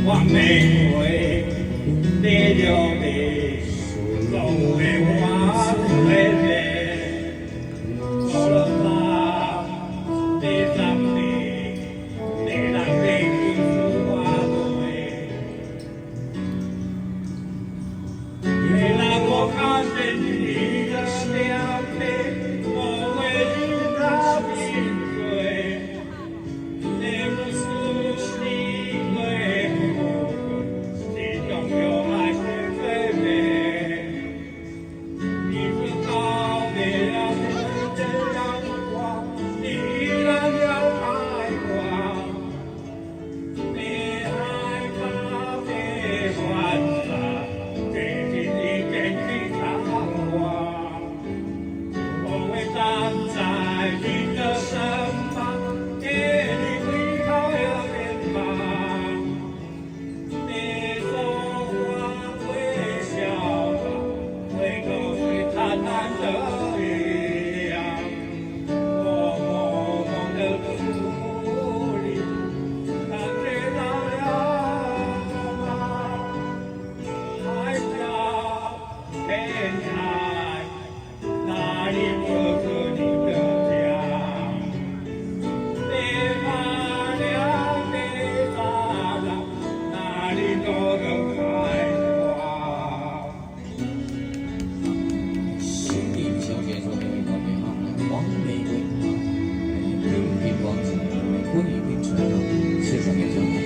我玫瑰，你留的是路的我回来，走了吧，第三年，你让你是我对，你让我看见你的笑脸，我为你打拼追，你不是你为我，你拥有爱的最美，你知道你要我的阳光，你依然要爱我，你害怕被换了，给你给你看我，我会站在你的身旁，给你最好的肩膀，你说话会笑吧，会跟会灿烂的月亮，我默默的努力，感觉到了海角天涯，哪里不是你的家？别怕了，别傻了，哪里都能开花。心灵小姐说的特别好，黄玫瑰，平平光子，婚姻平成，13年前。